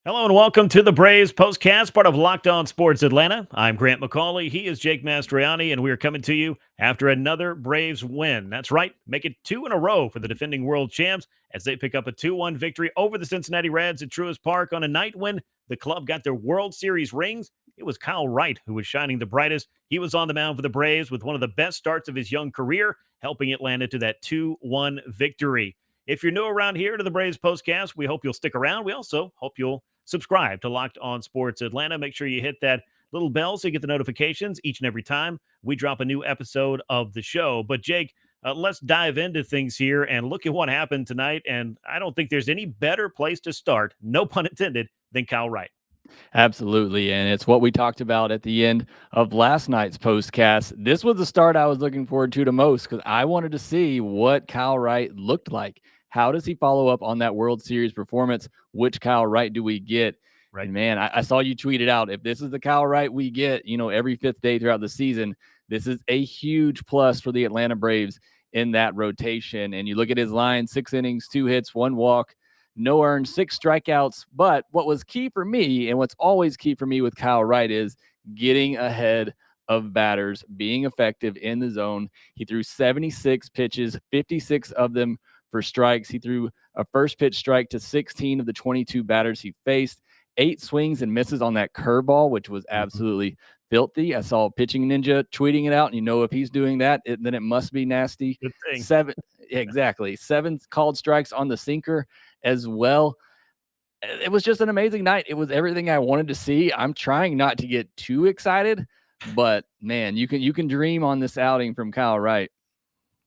Hello and welcome to the Braves Postcast, part of Locked On Sports Atlanta. I'm Grant McAuley. He is Jake Mastroianni, and we are coming to you after another Braves win. That's right, make it two in a row for the defending world champs as they pick up a 2-1 victory over the Cincinnati Reds at Truist Park on a night when the club got their World Series rings. It was Kyle Wright who was shining the brightest. He was on the mound for the Braves with one of the best starts of his young career, helping Atlanta to that 2-1 victory. If you're new around here to the Braves Postcast, we hope you'll stick around. We also hope you'll subscribe to Locked On Sports Atlanta. Make sure you hit that little bell so you get the notifications each and every time we drop a new episode of the show. But Jake, let's dive into things here and look at what happened tonight. And I don't think there's any better place to start, no pun intended, than Kyle Wright. Absolutely. And it's what we talked about at the end of last night's postcast. This was the start I was looking forward to the most because I wanted to see what Kyle Wright looked like. How does he follow up on that World Series performance? Which Kyle Wright do we get? Right. And man, I saw you tweet it out. If this is the Kyle Wright we get, every fifth day throughout the season, this is a huge plus for the Atlanta Braves in that rotation. And you look at his line: 6 innings, 2 hits, 1 walk, no earned, 6 strikeouts. But what was key for me, and what's always key for me with Kyle Wright, is getting ahead of batters, being effective in the zone. He threw 76 pitches, 56 of them for strikes. He threw a first pitch strike to 16 of the 22 batters he faced. 8 swings and misses on that curveball, which was absolutely filthy. I saw Pitching Ninja tweeting it out, and if he's doing that, then it must be nasty. Good thing. 7 called strikes on the sinker as well. It was just an amazing night. It was everything I wanted to see. I'm trying not to get too excited, but man, you can dream on this outing from Kyle Wright.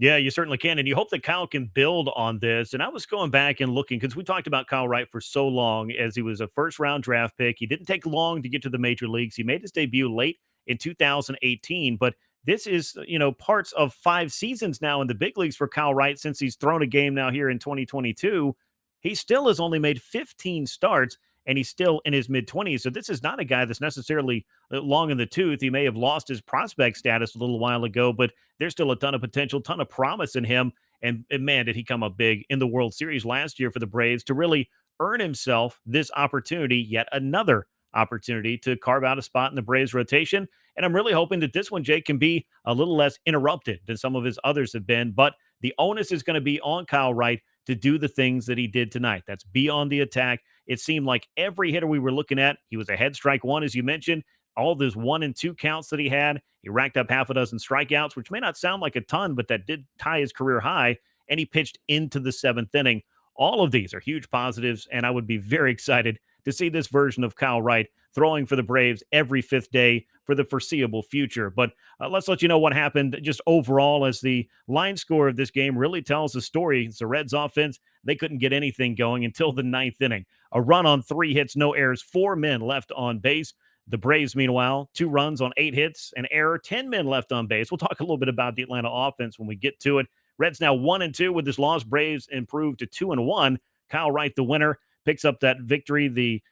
Yeah, you certainly can. And you hope that Kyle can build on this. And I was going back and looking because we talked about Kyle Wright for so long as he was a first round draft pick. He didn't take long to get to the major leagues. He made his debut late in 2018. But this is, parts of 5 seasons now in the big leagues for Kyle Wright since he's thrown a game now here in 2022. He still has only made 15 starts and he's still in his mid 20s. So this is not a guy that's necessarily long in the tooth. He may have lost his prospect status a little while ago, but there's still a ton of potential, ton of promise in him. And man, did he come up big in the World Series last year for the Braves to really earn himself this opportunity, yet another opportunity to carve out a spot in the Braves rotation. And I'm really hoping that this one, Jake, can be a little less interrupted than some of his others have been. But the onus is going to be on Kyle Wright to do the things that he did tonight. That's be on the attack. It seemed like every hitter we were looking at, he was ahead strike one, as you mentioned. All those 1 and 2 counts that he had, he racked up half a dozen strikeouts, which may not sound like a ton, but that did tie his career high. And he pitched into the 7th inning. All of these are huge positives, and I would be very excited to see this version of Kyle Wright throwing for the Braves every 5th day for the foreseeable future. But let's let you know what happened just overall as the line score of this game really tells the story. It's the Reds offense. They couldn't get anything going until the 9th inning. A run on 3 hits, no errors, 4 men left on base. The Braves, meanwhile, 2 runs on 8 hits, an error, 10 men left on base. We'll talk a little bit about the Atlanta offense when we get to it. Reds now 1-2 with this loss. Braves improved to 2-1. Kyle Wright, the winner, picks up that victory, the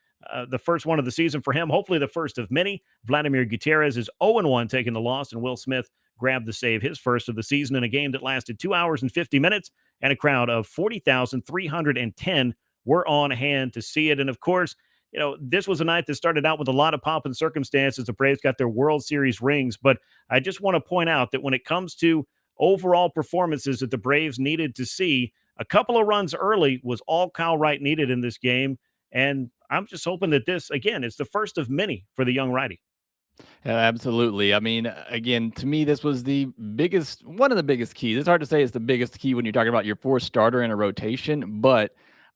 first one of the season for him, hopefully the first of many. Vladimir Gutierrez is 0-1 taking the loss, and Will Smith grabbed the save, his first of the season in a game that lasted 2 hours and 50 minutes, and a crowd of 40,310 were on hand to see it. And of course, this was a night that started out with a lot of pomp and circumstances. The Braves got their World Series rings, but I just want to point out that when it comes to overall performances that the Braves needed to see, a couple of runs early was all Kyle Wright needed in this game. And I'm just hoping that this, again, is the first of many for the young righty. Yeah, absolutely. I mean, again, to me, this was one of the biggest keys. It's hard to say it's the biggest key when you're talking about your 4th starter in a rotation, but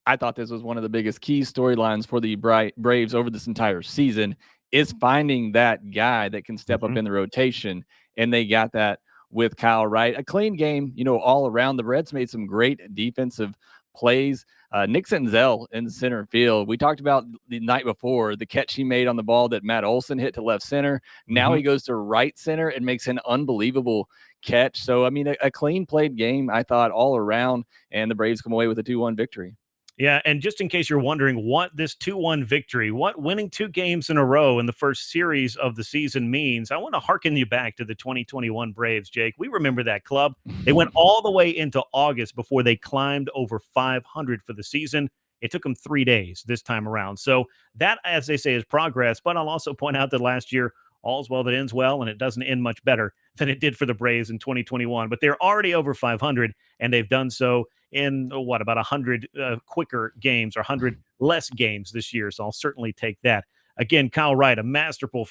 I thought this was one of the biggest key storylines for the Braves over this entire season is finding that guy that can step up in the rotation. And they got that with Kyle Wright. A clean game, all around. The Reds made some great defensive plays. Nick Senzel in the center field. We talked about the night before the catch he made on the ball that Matt Olson hit to left center. Now he goes to right center and makes an unbelievable catch. So, I mean, a clean played game, I thought, all around, and the Braves come away with a 2-1 victory. Yeah, and just in case you're wondering what this 2-1 victory, what winning 2 games in a row in the first series of the season means, I want to hearken you back to the 2021 Braves, Jake. We remember that club. They went all the way into August before they climbed over 500 for the season. It took him 3 days this time around. So that, as they say, is progress. But I'll also point out that last year, all's well that ends well, and it doesn't end much better than it did for the Braves in 2021. But they're already over 500, and they've done so in what, about 100 quicker games or 100 less games this year. So I'll certainly take that. Again, Kyle Wright, a masterful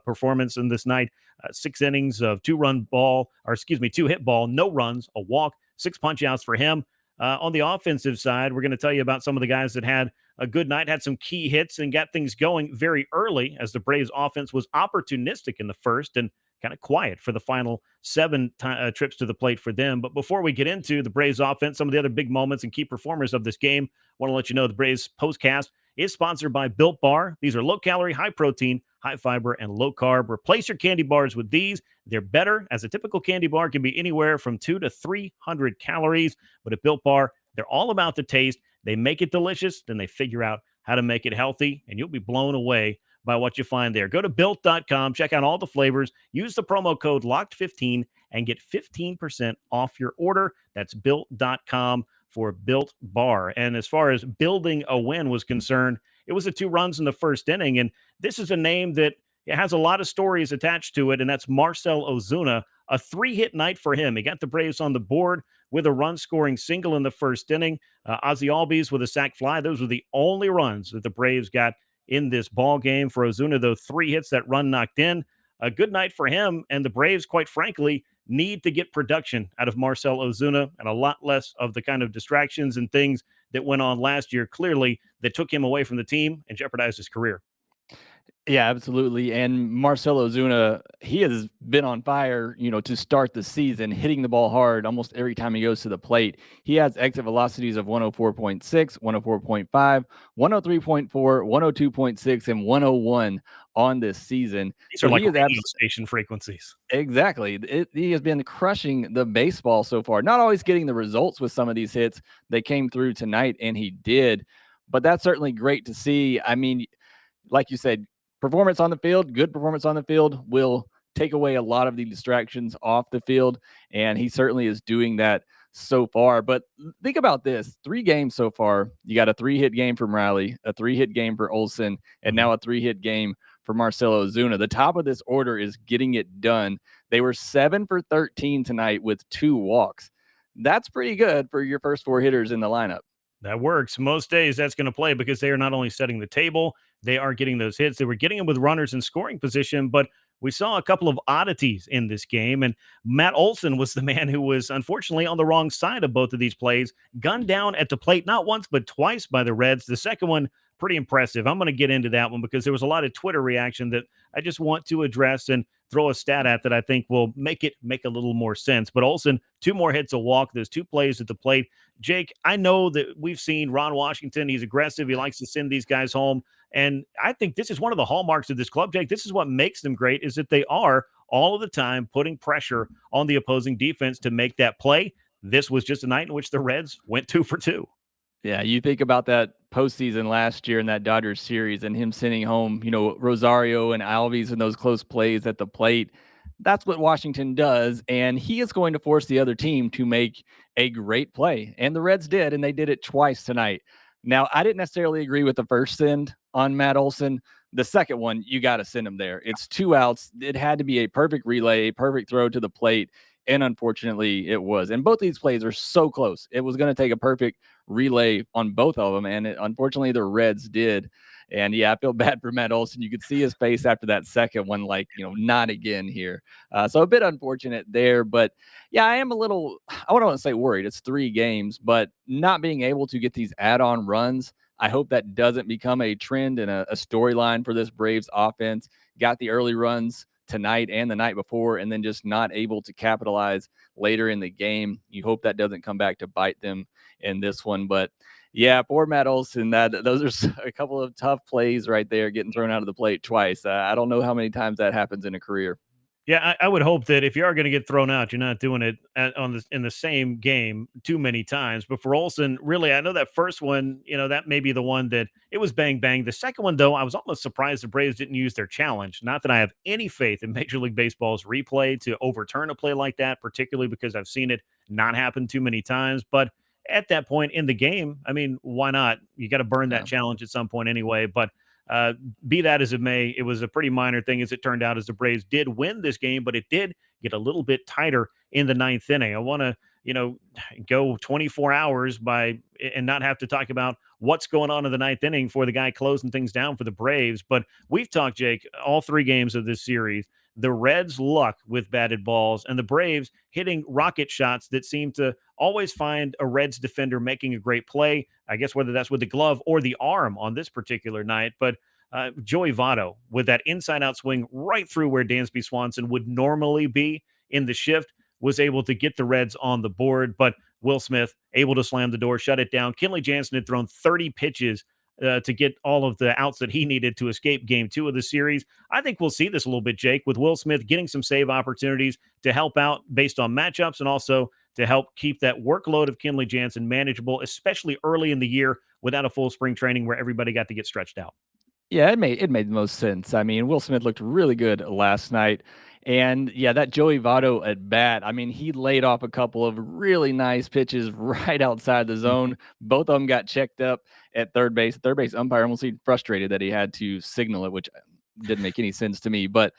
performance in this night. 6 innings of 2 hit ball, no runs, a walk, 6 punch outs for him. On the offensive side, we're going to tell you about some of the guys that had a good night, had some key hits, and got things going very early as the Braves offense was opportunistic in the first and kind of quiet for the final seven trips to the plate for them. But before we get into the Braves offense, some of the other big moments and key performers of this game, I want to let you know the Braves postcast is sponsored by Built Bar. These are low calorie, high protein, high fiber, and low carb. Replace your candy bars with these. They're better, as a typical candy bar can be anywhere from 200 to 300 calories. But at Built Bar, they're all about the taste. They make it delicious, then they figure out how to make it healthy, and you'll be blown away by what you find there. Go to built.com, check out all the flavors, use the promo code LOCKED15, and get 15% off your order. That's built.com for Built Bar. And as far as building a win was concerned, it was 2 runs in the first inning. And this is a name that has a lot of stories attached to it, and that's Marcell Ozuna. A 3-hit night for him. He got the Braves on the board with a run-scoring single in the first inning. Ozzy Albies with a sac fly. Those were the only runs that the Braves got in this ball game. For Ozuna, though, 3 hits, that run knocked in. A good night for him, and the Braves, quite frankly, need to get production out of Marcell Ozuna and a lot less of the kind of distractions and things that went on last year, clearly, that took him away from the team and jeopardized his career. Yeah, absolutely. And Marcell Ozuna, he has been on fire, to start the season, hitting the ball hard almost every time he goes to the plate. He has exit velocities of 104.6, 104.5, 103.4, 102.6, and 101 on this season. These are So like he is radio station frequencies. exactly. He has been crushing the baseball so far. Not always getting the results with some of these hits. They came through tonight, and he did. But that's certainly great to see. I mean, like you said, performance on the field, good performance on the field will take away a lot of the distractions off the field. And he certainly is doing that so far. But think about this 3 games so far. You got a 3-hit game from Riley, a 3-hit game for Olson, and now a 3-hit game for Marcell Ozuna. The top of this order is getting it done. They were 7 for 13 tonight with 2 walks. That's pretty good for your first 4 hitters in the lineup. That works. Most days that's going to play because they are not only setting the table, they are getting those hits. They were getting them with runners in scoring position, but we saw a couple of oddities in this game. And Matt Olson was the man who was unfortunately on the wrong side of both of these plays, gunned down at the plate, not once, but twice by the Reds. The second one, pretty impressive. I'm going to get into that one because there was a lot of Twitter reaction that I just want to address and throw a stat at that I think will make a little more sense. But Olson, 2 more hits, a walk. There's 2 plays at the plate. Jake, I know that we've seen Ron Washington. He's aggressive. He likes to send these guys home. And I think this is one of the hallmarks of this club, Jake. This is what makes them great, is that they are all of the time putting pressure on the opposing defense to make that play. This was just a night in which the Reds went 2 for 2. Yeah, you think about that postseason last year in that Dodgers series and him sending home, Rosario and Alves and those close plays at the plate. That's what Washington does, and he is going to force the other team to make a great play. And the Reds did, and they did it twice tonight. Now, I didn't necessarily agree with the first send on Matt Olson. The second one, you got to send him there. It's 2 outs. It had to be a perfect relay, a perfect throw to the plate. And unfortunately, it was. And both these plays are so close. It was going to take a perfect relay on both of them. And unfortunately, the Reds did. And yeah, I feel bad for Matt Olson. You could see his face after that second one, like, not again here. So a bit unfortunate there. But yeah, I am a little, I don't want to say worried. It's 3 games, but not being able to get these add-on runs, I hope that doesn't become a trend and a storyline for this Braves offense. Got the early runs tonight and the night before, and then just not able to capitalize later in the game. You hope that doesn't come back to bite them in this one. But yeah, poor Matt Olson. Those are a couple of tough plays right there, getting thrown out of the plate twice. I don't know how many times that happens in a career. Yeah, I would hope that if you are going to get thrown out, you're not doing it in the same game too many times. But for Olson, really, I know that first one, that may be the one that it was bang bang. The second one, though, I was almost surprised the Braves didn't use their challenge. Not that I have any faith in Major League Baseball's replay to overturn a play like that, particularly because I've seen it not happen too many times. But at that point in the game, I mean, why not? You got to burn that Yeah. challenge at some point anyway. But uh, be that as it may, it was a pretty minor thing as it turned out, as the Braves did win this game, but it did get a little bit tighter in the ninth inning. I want to, go 24 hours by and not have to talk about what's going on in the ninth inning for the guy closing things down for the Braves. But we've talked, Jake, all three games of this series. The Reds' luck with batted balls and the Braves hitting rocket shots that seem to always find a Reds defender making a great play. I guess whether that's with the glove or the arm on this particular night. But Joey Votto with that inside out swing right through where Dansby Swanson would normally be in the shift was able to get the Reds on the board. But Will Smith able to slam the door, shut it down. Kenley Jansen had thrown 30 pitches to get all of the outs that he needed to escape game two of the series. I think we'll see this a little bit, Jake, with Will Smith getting some save opportunities to help out based on matchups and also to help keep that workload of Kenley Jansen manageable, especially early in the year without a full spring training where everybody got to get stretched out. Yeah, it made the most sense. I mean, Will Smith looked really good last night. And yeah, that Joey Votto at bat, I mean, he laid off a couple of really nice pitches right outside the Mhm. zone. Both of them got checked up at third base. Third base umpire almost seemed frustrated that he had to signal it, which didn't make any sense to me. But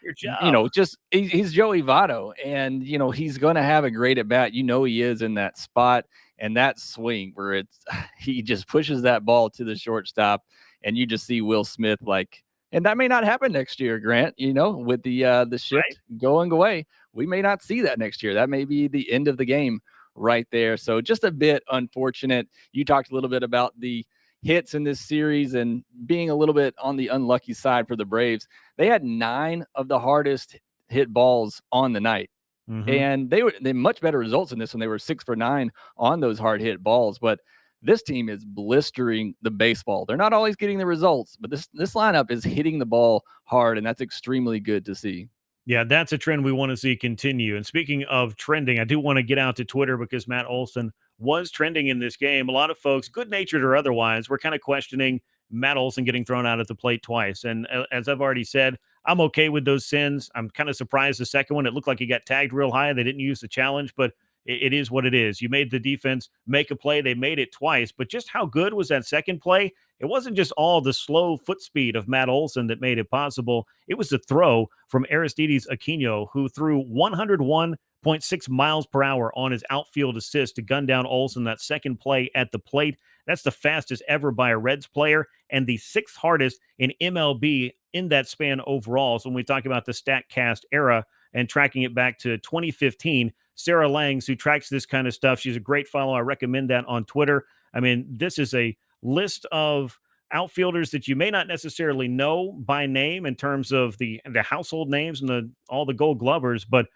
Your job, just he's Joey Votto, and he's going to have a great at bat. He is in that spot and that swing where it's he just pushes that ball to the shortstop, and you just see Will Smith like, and that may not happen next year, Grant. With the right? shift going away, we may not see that next year. That may be the end of the game right there. So just a bit unfortunate. You talked a little bit about the hits in this series and being a little bit on the unlucky side for the Braves. They had 9 of the hardest hit balls on the night. Hmm. And they much better results in this when they were 6 for 9 on those hard hit balls. But this team is blistering the baseball. They're not always getting the results, but this lineup is hitting the ball hard, and that's extremely good to see. Yeah, that's a trend we want to see continue. And speaking of trending, I do want to get out to Twitter because Matt Olson was trending in this game. A lot of folks, good natured or otherwise, were kind of questioning Matt Olson getting thrown out at the plate twice. And as I've already said, I'm okay with those sins. I'm kind of surprised the second one, it looked like he got tagged real high. They didn't use the challenge, but it is what it is. You made the defense make a play. They made it twice. But just how good was that second play? It wasn't just all the slow foot speed of Matt Olson that made it possible. It was the throw from Aristides Aquino, who threw 101.6 miles per hour on his outfield assist to gun down Olson that second play at the plate. That's the fastest ever by a Reds player and the sixth hardest in MLB in that span overall. So when we talk about the StatCast era and tracking it back to 2015, Sarah Langs, who tracks this kind of stuff, she's a great follow. I recommend that on Twitter. I mean, this is a list of outfielders that you may not necessarily know by name in terms of the household names and all the Gold Glovers, but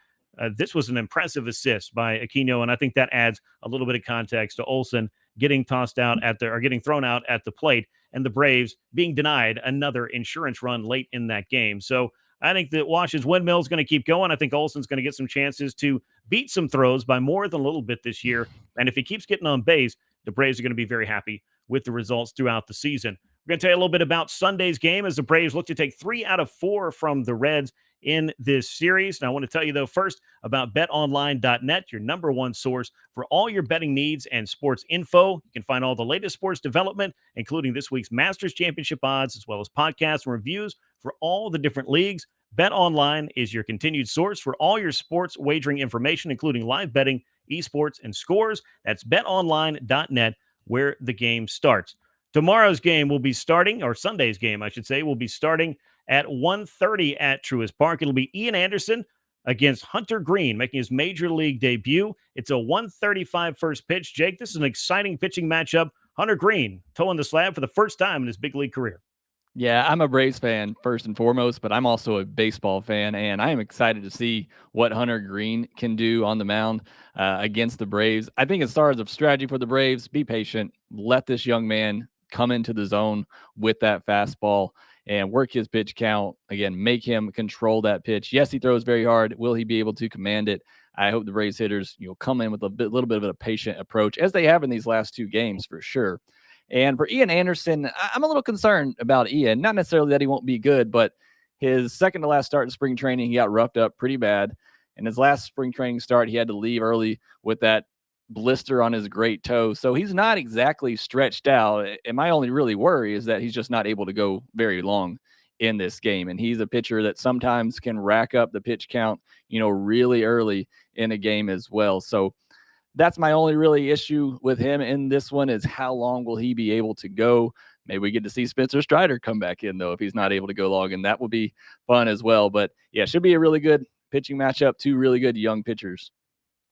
this was an impressive assist by Aquino, and I think that adds a little bit of context to Olson getting tossed out at the or getting thrown out at the plate, and the Braves being denied another insurance run late in that game. So I think that Wash's windmill is going to keep going. I think Olson's going to get some chances to beat some throws by more than a little bit this year, and if he keeps getting on base, the Braves are going to be very happy with the results throughout the season. We're going to tell you a little bit about Sunday's game as the Braves look to take 3 out of 4 from the Reds in this series. And I want to tell you, though, first about betonline.net, your number one source for all your betting needs and sports info. You can find all the latest sports development, including this week's Masters Championship odds, as well as podcasts and reviews for all the different leagues. BetOnline is your continued source for all your sports wagering information, including live betting, esports, and scores. That's betonline.net, where the game starts. Tomorrow's game will be starting, or Sunday's game, I should say, will be starting at 1:30 at Truist Park. It'll be Ian Anderson against Hunter Green, making his major league debut. It's a 1:35 first pitch. Jake, this is an exciting pitching matchup. Hunter Green toeing the slab for the first time in his big league career. Yeah, I'm a Braves fan first and foremost, but I'm also a baseball fan, and I am excited to see what Hunter Green can do on the mound against the Braves. I think, as far as a strategy for the Braves, be patient, let this young man come into the zone with that fastball and work his pitch count. Again, make him control that pitch. Yes, he throws very hard. Will he be able to command it? I hope the Braves hitters, come in with a little bit of a patient approach, as they have in these last 2 games for sure. And for Ian Anderson, I'm a little concerned about Ian. Not necessarily that he won't be good, but his second to last start in spring training, he got roughed up pretty bad. And his last spring training start, he had to leave early with that blister on his great toe. So he's not exactly stretched out. And my only really worry is that he's just not able to go very long in this game. And he's a pitcher that sometimes can rack up the pitch count, really early in a game as well. So that's my only really issue with him in this one is how long will he be able to go? Maybe we get to see Spencer Strider come back in, though, if he's not able to go long, and that would be fun as well. But yeah, should be a really good pitching matchup. Two really good young pitchers.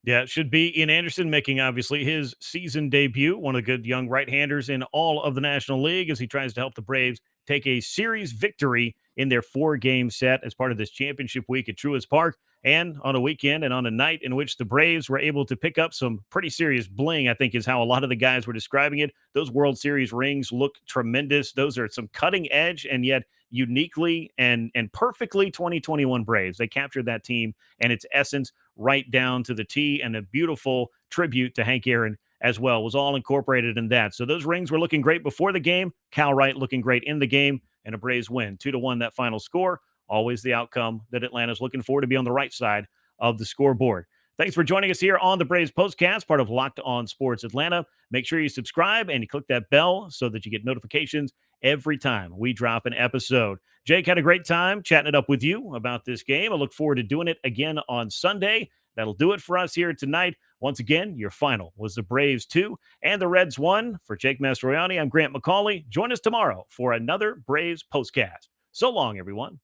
Yeah, it should be Ian Anderson making obviously his season debut, one of the good young right-handers in all of the National League as he tries to help the Braves take a series victory in their 4-game set as part of this championship week at Truist Park and on a weekend and on a night in which the Braves were able to pick up some pretty serious bling, I think is how a lot of the guys were describing it. Those World Series rings look tremendous. Those are some cutting edge and yet uniquely and perfectly 2021 Braves. They captured that team and its essence right down to the T, and a beautiful tribute to Hank Aaron as well was all incorporated in that. So those rings were looking great before the game. Kyle Wright looking great in the game, and a Braves win 2-1 that final score. Always the outcome that Atlanta's looking for to be on the right side of the scoreboard. Thanks for joining us here on the Braves Postcast, part of Locked On Sports Atlanta. Make sure you subscribe and you click that bell so that you get notifications every time we drop an episode. Jake, had a great time chatting it up with you about this game. I look forward to doing it again on Sunday. That'll do it for us here tonight. Once again, your final was the Braves 2 and the Reds 1. For Jake Mastroianni, I'm Grant McAuley. Join us tomorrow for another Braves Postcast. So long, everyone.